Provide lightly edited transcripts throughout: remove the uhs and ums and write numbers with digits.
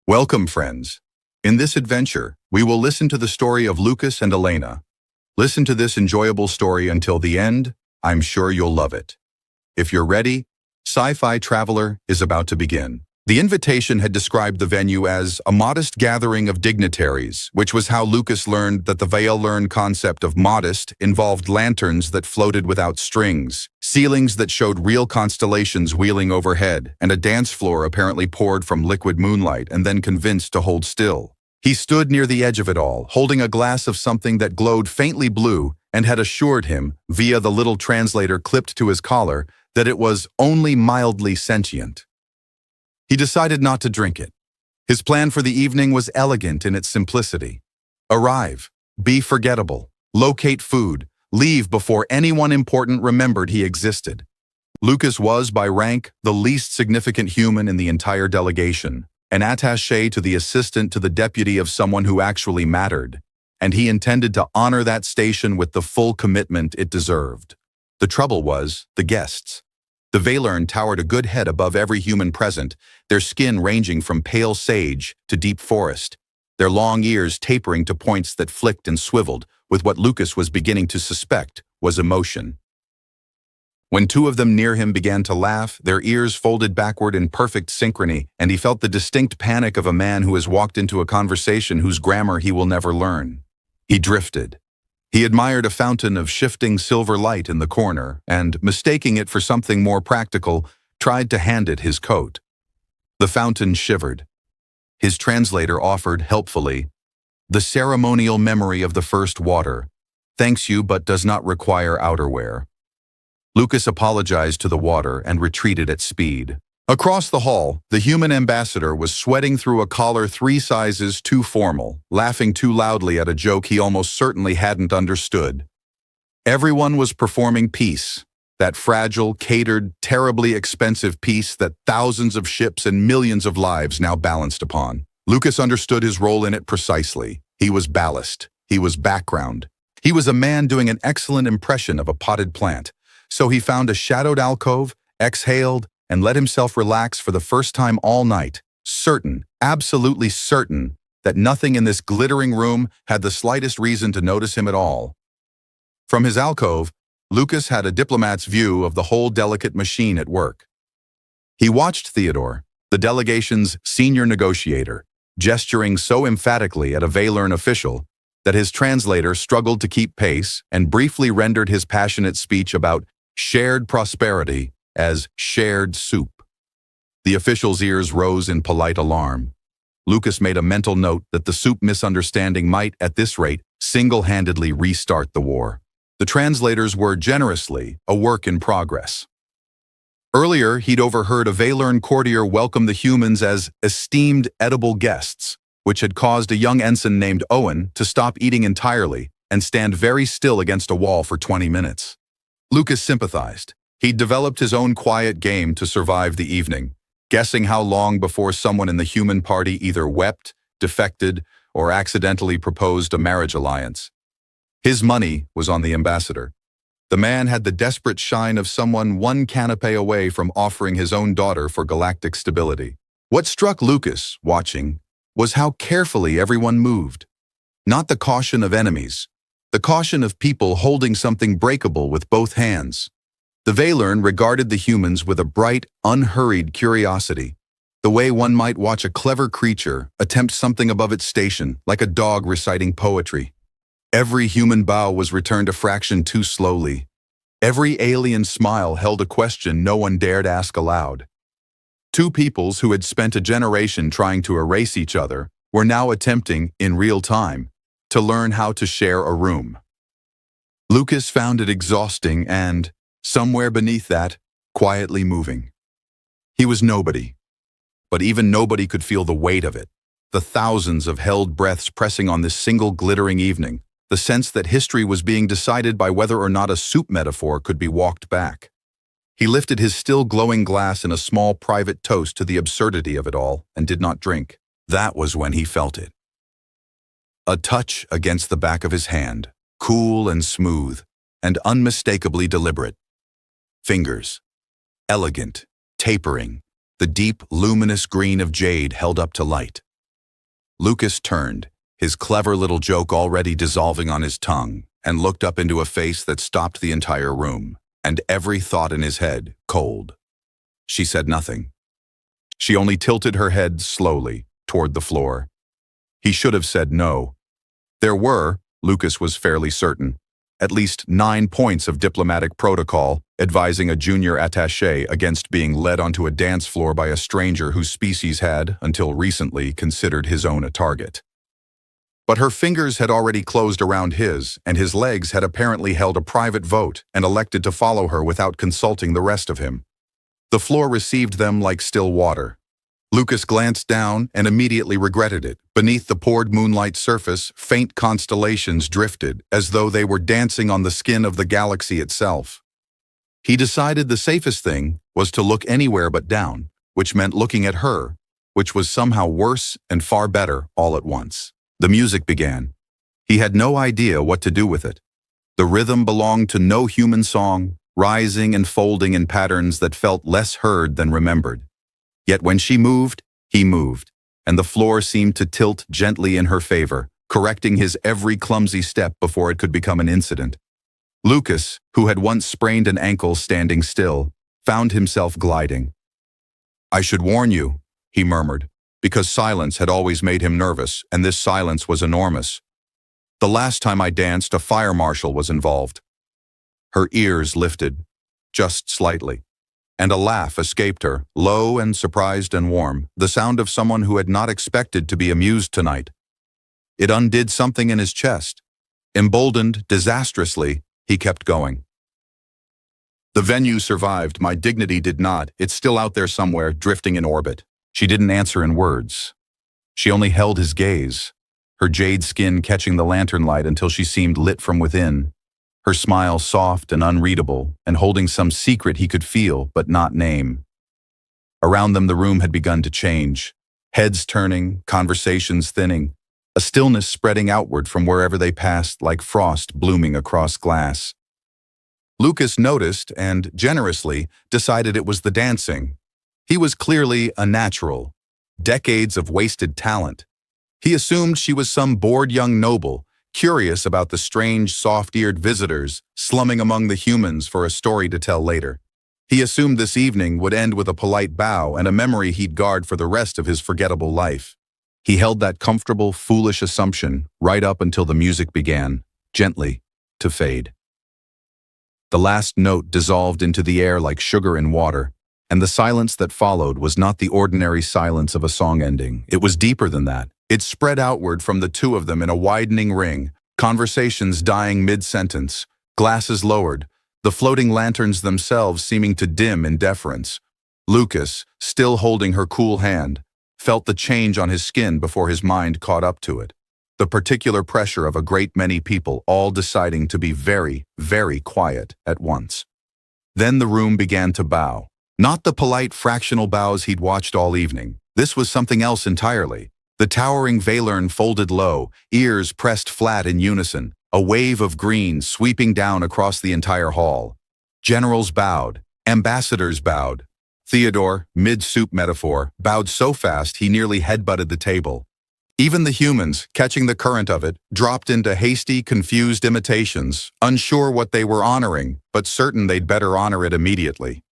Welcome, friends. In this adventure, we will listen to the story of Lucas and Elena. Listen to this enjoyable story until the end. I'm sure you'll love it. If you're ready, Sci-Fi Traveler is about to begin. The invitation had described the venue as a modest gathering of dignitaries, which was how Lucas learned that the veil-learned concept of modest involved lanterns that floated without strings, ceilings that showed real constellations wheeling overhead, and a dance floor apparently poured from liquid moonlight and then convinced to hold still. He stood near the edge of it all, holding a glass of something that glowed faintly blue and had assured him, via the little translator clipped to his collar, that it was only mildly sentient. He decided not to drink it. His plan for the evening was elegant in its simplicity. Arrive, be forgettable, locate food, leave before anyone important remembered he existed. Lucas was, by rank, the least significant human in the entire delegation, an attaché to the assistant to the deputy of someone who actually mattered, and he intended to honor that station with the full commitment it deserved. The trouble was the guests. The Veilern towered a good head above every human present, their skin ranging from pale sage to deep forest, their long ears tapering to points that flicked and swiveled with what Lucas was beginning to suspect was emotion. When two of them near him began to laugh, their ears folded backward in perfect synchrony, and he felt the distinct panic of a man who has walked into a conversation whose grammar he will never learn. He drifted. He admired a fountain of shifting silver light in the corner and, mistaking it for something more practical, tried to hand it his coat. The fountain shivered. His translator offered helpfully, "The ceremonial memory of the first water. Thanks you, but does not require outerwear." Lucas apologized to the water and retreated at speed. Across the hall, the human ambassador was sweating through a collar 3 sizes too formal, laughing too loudly at a joke he almost certainly hadn't understood. Everyone was performing peace, that fragile, catered, terribly expensive peace that thousands of ships and millions of lives now balanced upon. Lucas understood his role in it precisely. He was ballast. He was background. He was a man doing an excellent impression of a potted plant. So he found a shadowed alcove, exhaled, and let himself relax for the first time all night, certain, absolutely certain, that nothing in this glittering room had the slightest reason to notice him at all. From his alcove, Lucas had a diplomat's view of the whole delicate machine at work. He watched Theodore, the delegation's senior negotiator, gesturing so emphatically at a Veilern official that his translator struggled to keep pace and briefly rendered his passionate speech about shared prosperity as shared soup. The official's ears rose in polite alarm. Lucas made a mental note that the soup misunderstanding might, at this rate, single-handedly restart the war. The translators were, generously, a work in progress. Earlier, he'd overheard a Veilern courtier welcome the humans as esteemed edible guests, which had caused a young ensign named Owen to stop eating entirely and stand very still against a wall for 20 minutes. Lucas sympathized. He'd developed his own quiet game to survive the evening, guessing how long before someone in the human party either wept, defected, or accidentally proposed a marriage alliance. His money was on the ambassador. The man had the desperate shine of someone one canapé away from offering his own daughter for galactic stability. What struck Lucas, watching, was how carefully everyone moved. Not the caution of enemies, the caution of people holding something breakable with both hands. The Veilern regarded the humans with a bright, unhurried curiosity, the way one might watch a clever creature attempt something above its station, like a dog reciting poetry. Every human bow was returned a fraction too slowly. Every alien smile held a question no one dared ask aloud. Two peoples who had spent a generation trying to erase each other were now attempting, in real time, to learn how to share a room. Lucas found it exhausting and, somewhere beneath that, quietly moving. He was nobody, but even nobody could feel the weight of it, the thousands of held breaths pressing on this single glittering evening, the sense that history was being decided by whether or not a soup metaphor could be walked back. He lifted his still glowing glass in a small private toast to the absurdity of it all and did not drink. That was when he felt it. A touch against the back of his hand, cool and smooth, and unmistakably deliberate. Fingers, elegant, tapering, the deep, luminous green of jade held up to light. Lucas turned, his clever little joke already dissolving on his tongue, and looked up into a face that stopped the entire room, and every thought in his head cold. She said nothing. She only tilted her head slowly toward the floor. He should have said no. There were, Lucas was fairly certain, at least 9 points of diplomatic protocol advising a junior attaché against being led onto a dance floor by a stranger whose species had, until recently, considered his own a target. But her fingers had already closed around his, and his legs had apparently held a private vote and elected to follow her without consulting the rest of him. The floor received them like still water. Lucas glanced down and immediately regretted it. Beneath the poured moonlight surface, faint constellations drifted, as though they were dancing on the skin of the galaxy itself. He decided the safest thing was to look anywhere but down, which meant looking at her, which was somehow worse and far better all at once. The music began. He had no idea what to do with it. The rhythm belonged to no human song, rising and folding in patterns that felt less heard than remembered. Yet when she moved, he moved, and the floor seemed to tilt gently in her favor, correcting his every clumsy step before it could become an incident. Lucas, who had once sprained an ankle standing still, found himself gliding. "I should warn you," he murmured, because silence had always made him nervous, and this silence was enormous. "The last time I danced, a fire marshal was involved." Her ears lifted, just slightly, and a laugh escaped her, low and surprised and warm, the sound of someone who had not expected to be amused tonight. It undid something in his chest. Emboldened disastrously, he kept going. "The venue survived, my dignity did not. It's still out there somewhere, drifting in orbit." She didn't answer in words. She only held his gaze, her jade skin catching the lantern light until she seemed lit from within, her smile soft and unreadable, and holding some secret he could feel but not name. Around them the room had begun to change, heads turning, conversations thinning, a stillness spreading outward from wherever they passed like frost blooming across glass. Lucas noticed and, generously, decided it was the dancing. He was clearly a natural. Decades of wasted talent. He assumed she was some bored young noble, curious about the strange, soft-eared visitors slumming among the humans for a story to tell later. He assumed this evening would end with a polite bow and a memory he'd guard for the rest of his forgettable life. He held that comfortable, foolish assumption right up until the music began, gently, to fade. The last note dissolved into the air like sugar in water, and the silence that followed was not the ordinary silence of a song ending. It was deeper than that. It spread outward from the two of them in a widening ring, conversations dying mid-sentence, glasses lowered, the floating lanterns themselves seeming to dim in deference. Lucas, still holding her cool hand, felt the change on his skin before his mind caught up to it. The particular pressure of a great many people all deciding to be very, very quiet at once. Then the room began to bow. Not the polite fractional bows he'd watched all evening. This was something else entirely. The towering Valern folded low, ears pressed flat in unison, a wave of green sweeping down across the entire hall. Generals bowed, ambassadors bowed. Theodore, mid-soup metaphor, bowed so fast he nearly headbutted the table. Even the humans, catching the current of it, dropped into hasty, confused imitations, unsure what they were honoring, but certain they'd better honor it immediately.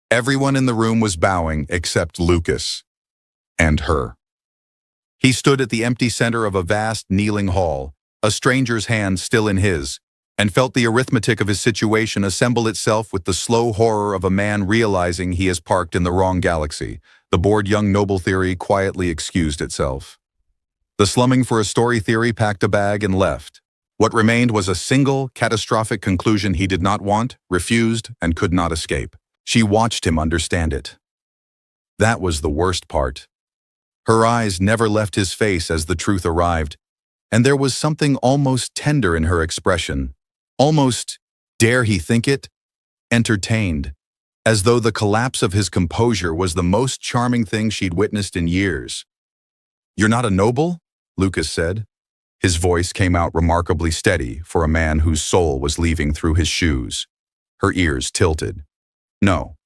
Everyone in the room was bowing except Lucas. And her. He stood at the empty center of a vast, kneeling hall, a stranger's hand still in his, and felt the arithmetic of his situation assemble itself with the slow horror of a man realizing he is parked in the wrong galaxy. The bored young noble theory quietly excused itself. The slumming for a story theory packed a bag and left. What remained was a single, catastrophic conclusion he did not want, refused, and could not escape. She watched him understand it. That was the worst part. Her eyes never left his face as the truth arrived, and there was something almost tender in her expression, almost, dare he think it, entertained, as though the collapse of his composure was the most charming thing she'd witnessed in years. "You're not a noble?" Lucas said. His voice came out remarkably steady for a man whose soul was leaving through his shoes. Her ears tilted. "No.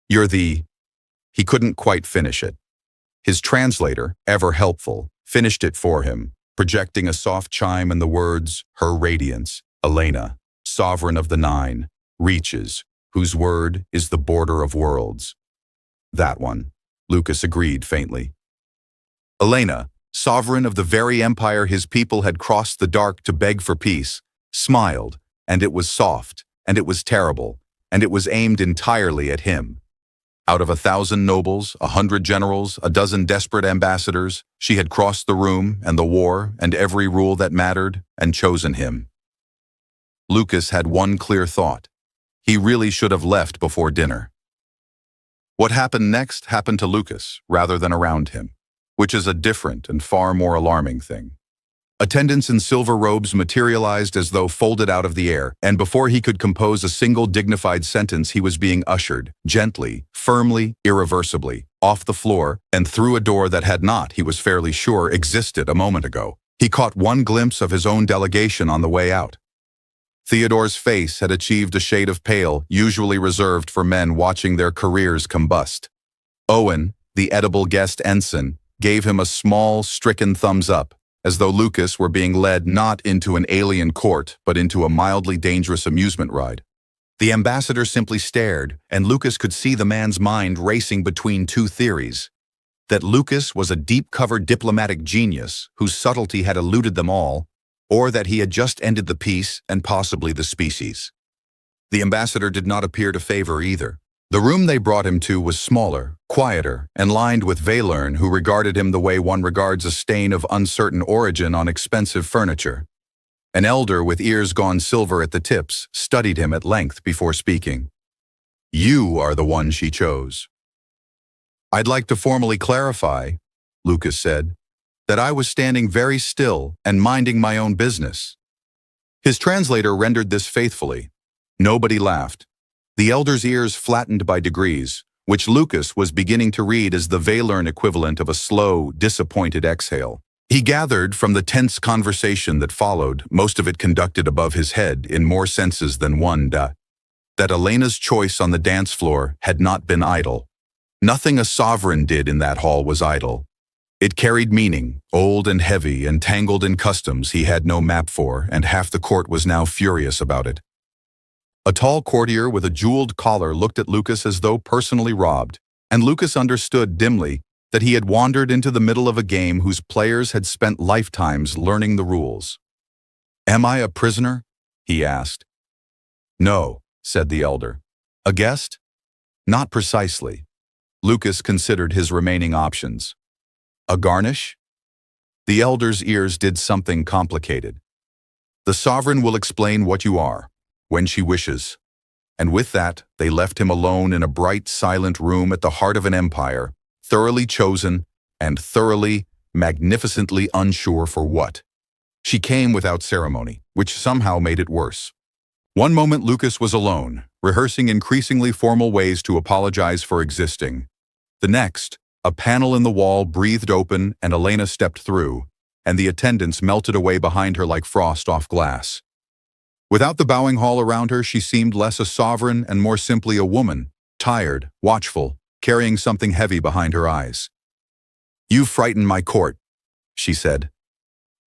You're the..." He couldn't quite finish it. His translator, ever helpful, finished it for him, projecting a soft chime and the words, "Her Radiance, Elena, Sovereign of the Nine, reaches, whose word is the border of worlds." That one, Lucas agreed faintly. Elena, sovereign of the very empire his people had crossed the dark to beg for peace, smiled, and it was soft, and it was terrible, and it was aimed entirely at him. Out of 1,000 nobles, 100 generals, a dozen desperate ambassadors, she had crossed the room and the war and every rule that mattered and chosen him. Lucas had one clear thought. He really should have left before dinner. What happened next happened to Lucas rather than around him, which is a different and far more alarming thing. Attendants in silver robes materialized as though folded out of the air, and before he could compose a single dignified sentence, he was being ushered, gently, firmly, irreversibly, off the floor and through a door that had not, he was fairly sure, existed a moment ago. He caught one glimpse of his own delegation on the way out. Theodore's face had achieved a shade of pale, usually reserved for men watching their careers combust. Owen, the edible guest ensign, gave him a small, stricken thumbs up, as though Lucas were being led not into an alien court, but into a mildly dangerous amusement ride. The ambassador simply stared, and Lucas could see the man's mind racing between two theories. That Lucas was a deep-covered diplomatic genius whose subtlety had eluded them all, or that he had just ended the peace and possibly the species. The ambassador did not appear to favor either. The room they brought him to was smaller, quieter, and lined with Valern, who regarded him the way one regards a stain of uncertain origin on expensive furniture. An elder with ears gone silver at the tips studied him at length before speaking. "You are the one she chose." "I'd like to formally clarify," Lucas said, "that I was standing very still and minding my own business." His translator rendered this faithfully. Nobody laughed. The elder's ears flattened by degrees, which Lucas was beginning to read as the Valern equivalent of a slow, disappointed exhale. He gathered from the tense conversation that followed, most of it conducted above his head in more senses than one, that Elena's choice on the dance floor had not been idle. Nothing a sovereign did in that hall was idle. It carried meaning, old and heavy and tangled in customs he had no map for, and half the court was now furious about it. A tall courtier with a jeweled collar looked at Lucas as though personally robbed, and Lucas understood dimly that he had wandered into the middle of a game whose players had spent lifetimes learning the rules. "Am I a prisoner?" he asked. "No," said the elder. "A guest?" "Not precisely." Lucas considered his remaining options. "A garnish?" The elder's ears did something complicated. "The sovereign will explain what you are, when she wishes." And with that, they left him alone in a bright, silent room at the heart of an empire, thoroughly chosen and thoroughly, magnificently unsure for what. She came without ceremony, which somehow made it worse. One moment Lucas was alone, rehearsing increasingly formal ways to apologize for existing. The next, a panel in the wall breathed open and Elena stepped through, and the attendants melted away behind her like frost off glass. Without the bowing hall around her, she seemed less a sovereign and more simply a woman, tired, watchful, carrying something heavy behind her eyes. "You frightened my court," she said.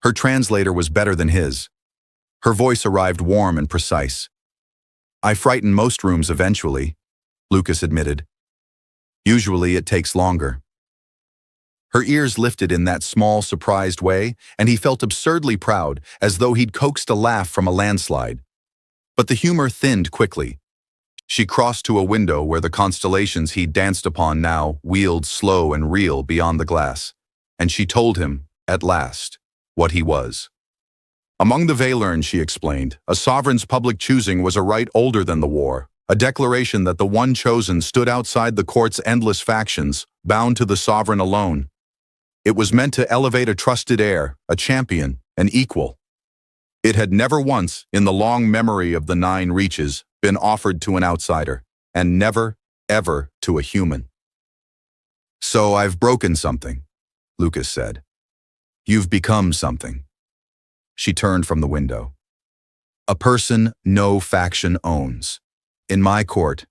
Her translator was better than his. Her voice arrived warm and precise. "I frighten most rooms eventually," Lucas admitted. "Usually it takes longer." Her ears lifted in that small, surprised way, and he felt absurdly proud, as though he'd coaxed a laugh from a landslide. But the humor thinned quickly. She crossed to a window where the constellations he'd danced upon now wheeled slow and real beyond the glass, and she told him, at last, what he was. Among the Valern, she explained, a sovereign's public choosing was a right older than the war, a declaration that the one chosen stood outside the court's endless factions, bound to the sovereign alone. It was meant to elevate a trusted heir, a champion, an equal. It had never once, in the long memory of the Nine Reaches, been offered to an outsider, and never, ever to a human. "So I've broken something," Lucas said. "You've become something." She turned from the window. "A person no faction owns. In my court,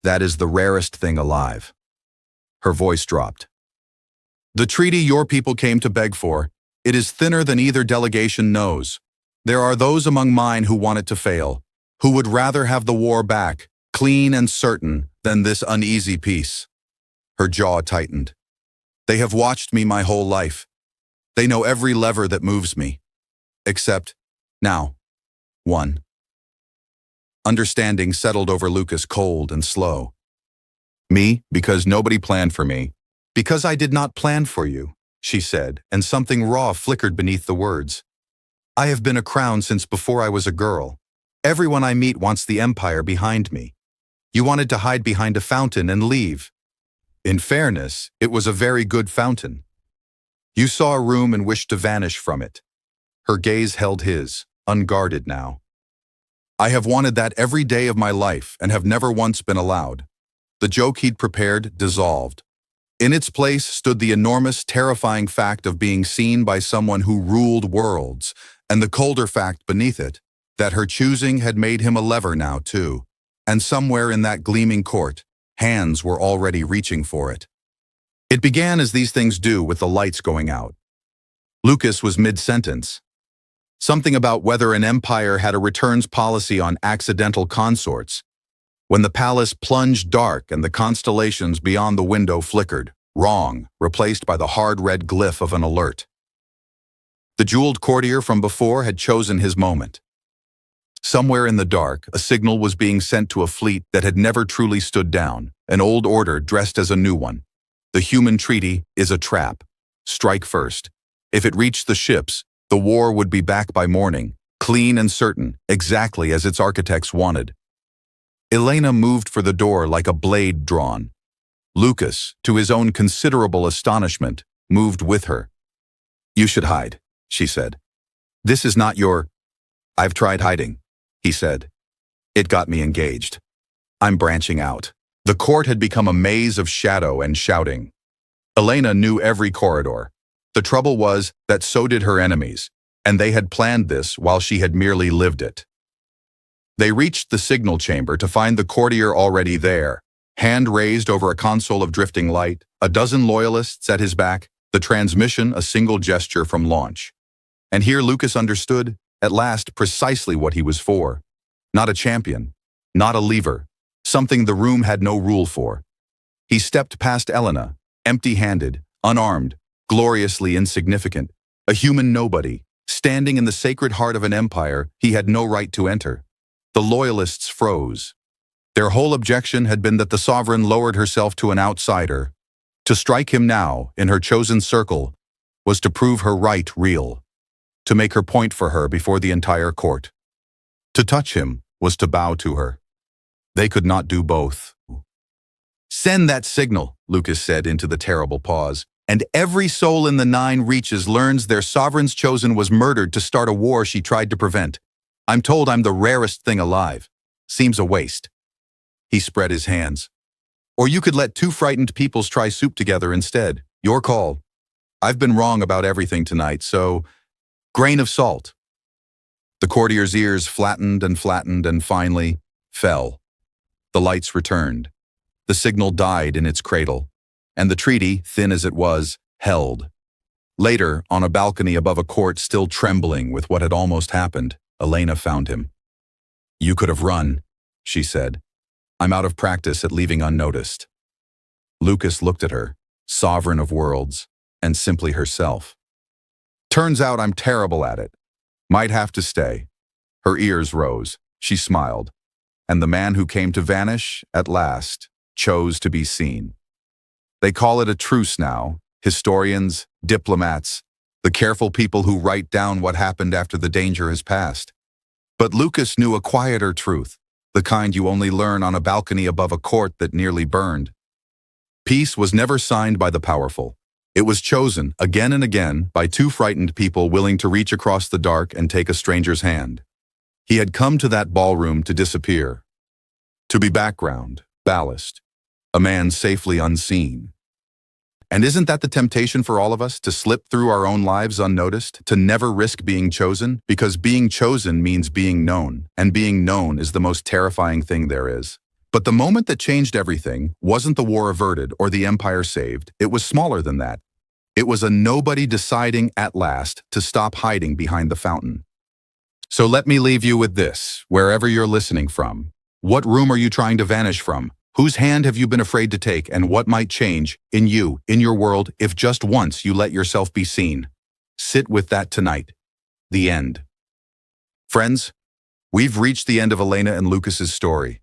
that is the rarest thing alive." Her voice dropped. The treaty your people came to beg for, it is thinner than either delegation knows. There are those among mine who want it to fail, who would rather have the war back, clean and certain, than this uneasy peace. Her jaw tightened. They have watched me my whole life. They know every lever that moves me. Except, now, one. Understanding settled over Lucas cold and slow. Me, because nobody planned for me. Because I did not plan for you, she said, and something raw flickered beneath the words. I have been a crown since before I was a girl. Everyone I meet wants the empire behind me. You wanted to hide behind a fountain and leave. In fairness, it was a very good fountain. You saw a room and wished to vanish from it. Her gaze held his, unguarded now. I have wanted that every day of my life and have never once been allowed. The joke he'd prepared dissolved. In its place stood the enormous, terrifying fact of being seen by someone who ruled worlds, and the colder fact beneath it, that her choosing had made him a lever now too, and somewhere in that gleaming court, hands were already reaching for it. It began as these things do with the lights going out. Lucas was mid-sentence. Something about whether an empire had a returns policy on accidental consorts, when the palace plunged dark and the constellations beyond the window flickered, wrong, replaced by the hard red glyph of an alert. The jeweled courtier from before had chosen his moment. Somewhere in the dark, a signal was being sent to a fleet that had never truly stood down, an old order dressed as a new one. The human treaty is a trap. Strike first. If it reached the ships, the war would be back by morning, clean and certain, exactly as its architects wanted. Elena moved for the door like a blade drawn. Lucas, to his own considerable astonishment, moved with her. You should hide, she said. This is not your... I've tried hiding, he said. It got me engaged. I'm branching out. The court had become a maze of shadow and shouting. Elena knew every corridor. The trouble was that so did her enemies, and they had planned this while she had merely lived it. They reached the signal chamber to find the courtier already there, hand raised over a console of drifting light, a dozen loyalists at his back, the transmission a single gesture from launch. And here Lucas understood, at last, precisely what he was for. Not a champion, not a lever, something the room had no rule for. He stepped past Elena, empty-handed, unarmed, gloriously insignificant, a human nobody, standing in the sacred heart of an empire he had no right to enter. The loyalists froze. Their whole objection had been that the sovereign lowered herself to an outsider. To strike him now, in her chosen circle, was to prove her right real, to make her point for her before the entire court. To touch him was to bow to her. They could not do both. Send that signal, Lucas said into the terrible pause, and every soul in the 9 reaches learns their sovereign's chosen was murdered to start a war she tried to prevent. I'm told I'm the rarest thing alive. Seems a waste. He spread his hands. Or you could let 2 frightened peoples try soup together instead. Your call. I've been wrong about everything tonight, so... grain of salt. The courtier's ears flattened and finally fell. The lights returned. The signal died in its cradle, and the treaty, thin as it was, held. Later, on a balcony above a court still trembling with what had almost happened, Elena found him. You could have run, she said. I'm out of practice at leaving unnoticed. Lucas looked at her, sovereign of worlds, and simply herself. Turns out I'm terrible at it. Might have to stay. Her ears rose. She smiled. And the man who came to vanish, at last, chose to be seen. They call it a truce now, historians, diplomats, the careful people who write down what happened after the danger has passed. But Lucas knew a quieter truth, the kind you only learn on a balcony above a court that nearly burned. Peace was never signed by the powerful. It was chosen, again and again, by 2 frightened people willing to reach across the dark and take a stranger's hand. He had come to that ballroom to disappear. To be background, ballast, a man safely unseen. And isn't that the temptation for all of us, to slip through our own lives unnoticed, to never risk being chosen? Because being chosen means being known, and being known is the most terrifying thing there is. But the moment that changed everything wasn't the war averted or the empire saved. It was smaller than that. It was a nobody deciding at last to stop hiding behind the fountain. So let me leave you with this, wherever you're listening from. What room are you trying to vanish from? Whose hand have you been afraid to take, and what might change in you, in your world, if just once you let yourself be seen? Sit with that tonight. The end. Friends, we've reached the end of Elena and Lucas's story.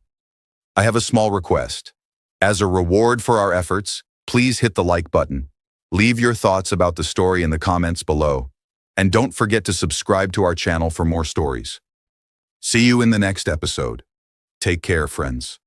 I have a small request. As a reward for our efforts, please hit the like button. Leave your thoughts about the story in the comments below. And don't forget to subscribe to our channel for more stories. See you in the next episode. Take care, friends.